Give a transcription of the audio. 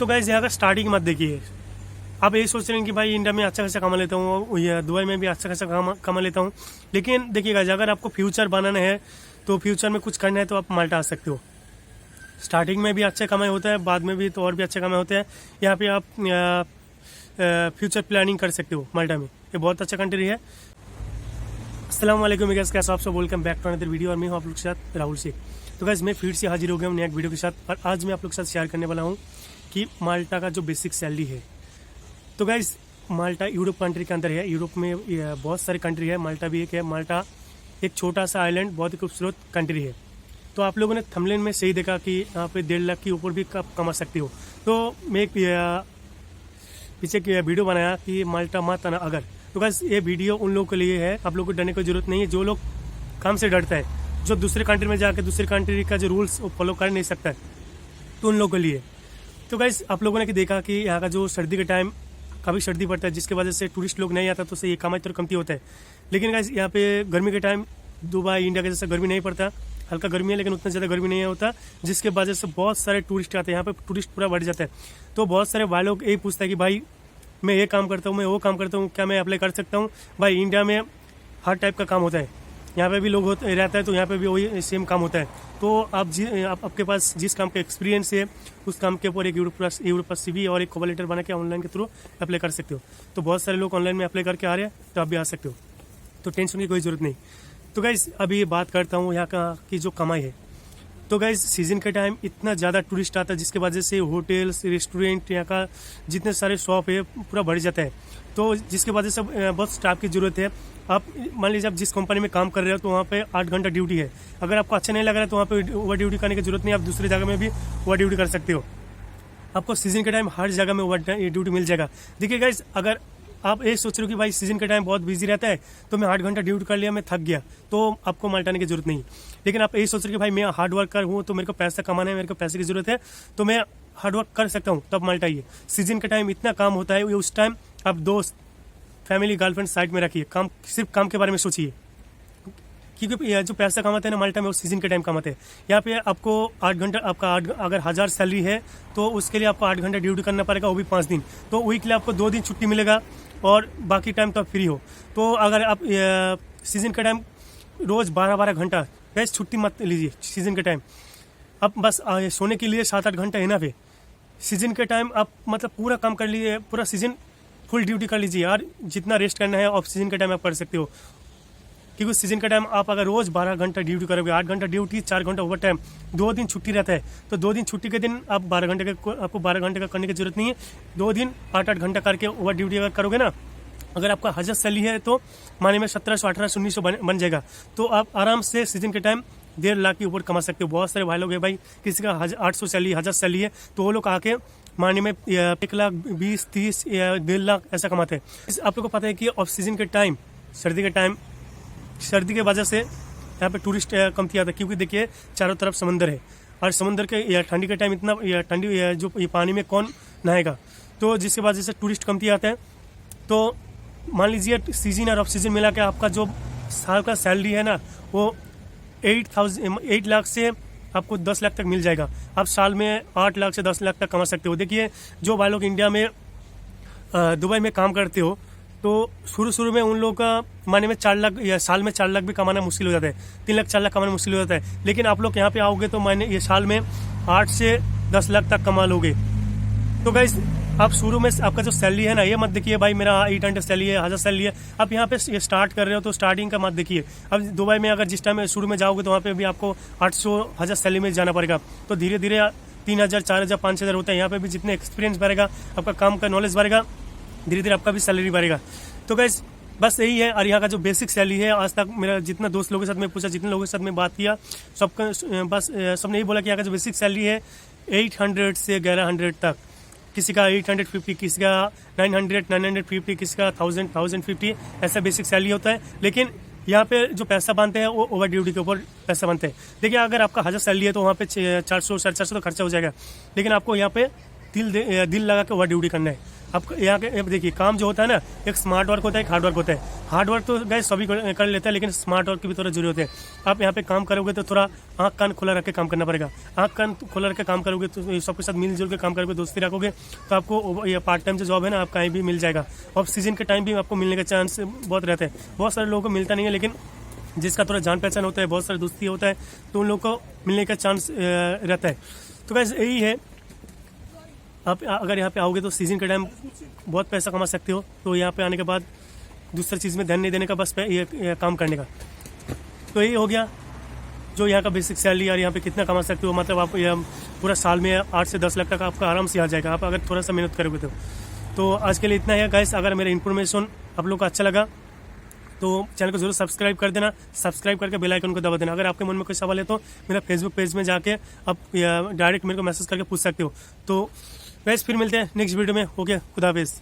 तो गाइस यहाँ का स्टार्टिंग मत देखिए। आप यही सोच रहे हैं कि भाई इंडिया में अच्छा खासा कमा लेता हूँ, या दुबई में भी अच्छा खासा कमा लेता हूँ, लेकिन देखिएगा अगर आपको फ्यूचर बनाना है तो फ्यूचर में कुछ करना है तो आप माल्टा आ सकते हो। स्टार्टिंग में भी अच्छे कमाई होता है, बाद में भी तो और भी अच्छे कमाई होते हैं। यहाँ पे आप फ्यूचर प्लानिंग कर सकते हो माल्टा में। ये बहुत अच्छा कंट्री है। अस्सलाम वालेकुम गाइस, कैसे आप सब, welcome back to another video. और मैं हूँ आप लोग के साथ राहुल शेख। तो गाइस मैं फिर से हाजिर हो गया हूँ नया वीडियो के साथ। और आज मैं आप लोग के साथ शेयर करने वाला हूँ कि माल्टा का जो बेसिक सैलरी है। तो गाइस माल्टा यूरोप कंट्री के अंदर है। यूरोप में बहुत सारे कंट्री है, माल्टा भी एक है। माल्टा एक छोटा सा आइलैंड, बहुत ही खूबसूरत कंट्री है। तो आप लोगों ने थंबनेल में सही देखा कि यहाँ पे 1.5 लाख के ऊपर भी कमा सकते हो। तो मैं एक पीछे की वीडियो बनाया कि माल्टा मत आना अगर। तो गाइस ये वीडियो उन लोगों के लिए है, आप लोगों को डरने की जरूरत नहीं है। जो लोग काम से डरता है, जो दूसरे कंट्री में जाकर दूसरे कंट्री का जो रूल्स फॉलो कर नहीं सकता है, तो उन लोगों के लिए। तो गाइस आप लोगों ने देखा कि यहाँ का जो सर्दी के टाइम काफ़ी सर्दी पड़ता है, जिसकी वजह से टूरिस्ट लोग नहीं आता, तो उससे ये कमाई तो कमती होता है। लेकिन गाइस यहाँ पे गर्मी के टाइम दुबई इंडिया के जैसा गर्मी नहीं पड़ता, हल्का गर्मी है लेकिन उतना ज़्यादा गर्मी नहीं होता, जिसके वजह से बहुत सारे टूरिस्ट आते हैं। यहाँ पे टूरिस्ट पूरा बढ़ जाता है। तो बहुत सारे भाई लोग यही पूछता है कि भाई मैं ये काम करता हूँ, मैं वो काम करता हूँ, क्या मैं अप्लाई कर सकता हूँ? भाई इंडिया में हर टाइप का काम होता है, यहाँ पे भी लोग रहता है, तो यहाँ पे भी वही सेम काम होता है। तो आप आपके पास जिस काम का एक्सपीरियंस है, उस काम के ऊपर एक यूरोप CV और एक कवर लेटर बना के ऑनलाइन के थ्रू अप्लाई कर सकते हो। तो बहुत सारे लोग ऑनलाइन में अप्लाई करके आ रहे हैं, तो आप भी आ सकते हो। तो टेंशन की कोई ज़रूरत नहीं। तो गाइस अभी बात करता हूँ यहाँ का की जो कमाई है। तो गाइस सीजन के टाइम इतना ज़्यादा टूरिस्ट आता है, जिसके वजह से होटल्स, रेस्टोरेंट, यहाँ का जितने सारे शॉप है पूरा बढ़ जाता है। तो जिसकी वजह से बहुत स्टाफ की ज़रूरत है। आप मान लीजिए आप जिस कंपनी में काम कर रहे हो, तो वहाँ पे 8 घंटा ड्यूटी है। अगर आपको अच्छा नहीं लग रहा है तो वहाँ पे ओवर ड्यूटी करने की जरूरत नहीं, आप दूसरी जगह में भी ओवर ड्यूटी कर सकते हो। आपको सीजन के टाइम हर जगह में ओवर ड्यूटी मिल जाएगा। देखिए गाइस, अगर आप ये सोच रहे हो कि भाई सीजन के टाइम बहुत बिजी रहता है, तो मैं 8 घंटा ड्यूटी कर लिया, मैं थक गया, तो आपको माल्टा आने की जरूरत नहीं। लेकिन आप यही सोच रहे हो कि भाई मैं हार्ड वर्कर हूँ, तो मेरे को पैसा कमाना है, मेरे को पैसे की जरूरत है, तो मैं हार्ड वर्क कर सकता हूँ, तब माल्टा आइए। सीजन के टाइम इतना काम होता है, उस टाइम आप दोस्त, फैमिली, गर्लफ्रेंड साइड में रखिए, काम सिर्फ काम के बारे में सोचिए। क्योंकि जो पैसा कमाते हैं ना माल्टा में, वो सीजन के टाइम कमाते हैं। यहाँ पे आपको 8 घंटा, आपका अगर 1000 सैलरी है तो उसके लिए आपको 8 घंटा ड्यूटी करना पड़ेगा, वो भी 5 दिन। तो वीकली आपको 2 दिन छुट्टी मिलेगा और बाकी टाइम तो आप फ्री हो। तो अगर आप सीजन का टाइम रोज़ 12-12 घंटा बस छुट्टी मत लीजिए सीजन के टाइम। अब बस सोने के लिए 7-8 घंटा है ना पे। सीजन के टाइम आप मतलब पूरा काम कर लीजिए, पूरा सीजन फुल ड्यूटी कर लीजिए यार। जितना रेस्ट करना है ऑफ सीजन के टाइम आप कर सकते हो। क्योंकि सीजन का टाइम आप अगर रोज 12 घंटा ड्यूटी करोगे, 8 घंटा ड्यूटी, 4 घंटा ओवर टाइम, 2 दिन छुट्टी रहता है, तो 2 दिन छुट्टी के दिन आप 12 घंटे का, आपको 12 घंटे का करने की जरूरत नहीं है। 2 दिन 8-8 घंटा करके ओवर ड्यूटी अगर करोगे ना, अगर आपका 1000 सैलरी है तो माने में 1700, 1800, 1900 बन जाएगा। तो आप आराम से सीजन के टाइम 1.5 लाख के ऊपर कमा सकते हो। बहुत सारे भाई लोग हैं भाई, किसी का 800 सैलरी, 1000 सैलरी है, तो वो लोग आके माने में 1 लाख 20, 30 या 1.5 लाख ऐसा कमाते हैं। आप लोग को पता है कि ऑफ सीजन के टाइम, सर्दी के टाइम, सर्दी के वजह से यहाँ पे टूरिस्ट कमती आता है। क्योंकि देखिए चारों तरफ समंदर है, और समंदर के ठंडी के टाइम इतना ठंडी जो ये पानी में कौन नहाएगा, तो जिसकी वजह से टूरिस्ट कमती आते हैं। तो मान लीजिए सीजन और ऑफ सीजन मिला के आपका जो साल का सैलरी है ना, वो 8 लाख से आपको 10 लाख तक मिल जाएगा। आप साल में 8 लाख से 10 लाख तक कमा सकते हो। देखिए जो भाई लोग इंडिया में दुबई में काम करते हो, तो शुरू में उन लोगों का माने में 4 लाख या साल में 4 लाख भी कमाना मुश्किल हो जाता है, 3 लाख 4 लाख कमाना मुश्किल हो जाता है। लेकिन आप लोग यहाँ पे आओगे तो माने ये साल में 8 से 10 लाख तक कमा लोगे। तो गाइस आप शुरू में आपका जो सैलरी है ना, ये मत देखिए भाई मेरा 800 सैलरी है, 1000 सैलरी है। आप यहाँ पे स्टार्ट कर रहे हो तो स्टार्टिंग का मत देखिए। अब दुबई में अगर जिस टाइम शुरू में जाओगे तो वहाँ पे भी आपको 800-1000 सैलरी में जाना पड़ेगा। तो धीरे धीरे 3000, 4000, 5000 होता है। यहाँ पे भी जितने एक्सपीरियंस बढ़ेगा, आपका काम का नॉलेज बढ़ेगा, धीरे धीरे आपका भी सैलरी बढ़ेगा। तो गाइस बस यही है। और यहाँ का जो बेसिक सैलरी है, आज तक मेरा जितना दोस्त लोगों के साथ में पूछा, जितने लोगों के साथ में बात किया, सबका बस सबने यही बोला कि यहाँ का जो बेसिक सैलरी है 800 से 1100 तक। किसी का 850, किसी का 900, 950, किसी का 1000, 1050, ऐसा बेसिक सैलरी होता है। लेकिन यहाँ पे जो पैसा बनते हैं वो ओवर ड्यूटी के ऊपर पैसा बनते हैं। देखिए अगर आपका 1000 सैलरी है तो वहाँ पे 400, 450 तो खर्चा हो जाएगा। लेकिन आपको यहाँ पे दिल लगा के ओवर ड्यूटी करना है। आप यहाँ के देखिए, काम जो होता है ना, एक स्मार्ट वर्क होता है, एक हार्ड वर्क होता है। हार्ड वर्क तो गैस सभी कर लेते हैं, लेकिन स्मार्ट वर्क की भी थोड़ा जरूरत है। आप यहाँ पे काम करोगे तो थोड़ा आँख कान खुला रख के काम करना पड़ेगा। आँख कान खुला रख के काम करोगे तो सबके साथ मिलजुल के काम करोगे, दोस्ती रखोगे, तो आपको ये पार्ट टाइम जो जॉब है ना, आप कहीं भी मिल जाएगा। ऑफ सीजन के टाइम भी आपको मिलने का चांस बहुत रहता है। बहुत सारे लोगों को मिलता नहीं है, लेकिन जिसका थोड़ा जान पहचान होता है, बहुत सारे दोस्ती होता है, तो उन लोगों को मिलने का चांस रहता है। तो गैस यही है, आप अगर यहाँ पे आओगे तो सीजन के टाइम बहुत पैसा कमा सकते हो। तो यहाँ पे आने के बाद दूसरी चीज़ में ध्यान नहीं देने का, बस ये काम करने का। तो यही हो गया जो यहाँ का बेसिक सैलरी, और यहाँ पे कितना कमा सकते हो। मतलब आप पूरा साल में 8 से 10 लाख तक आपका आराम से आ जाएगा, आप अगर थोड़ा सा मेहनत करोगे तो आज के लिए इतना है गाइस। अगर मेरा इन्फॉर्मेशन आप लोग को अच्छा लगा तो चैनल को जरूर सब्सक्राइब कर देना। सब्सक्राइब करके बेल आइकन को दबा देना। अगर आपके मन में कोई सवाल है तो मेरा फेसबुक पेज में जाके आप डायरेक्ट मेरे को मैसेज करके पूछ सकते हो। तो गाइस फिर मिलते हैं नेक्स्ट वीडियो में। ओके, खुदा हाफिज़।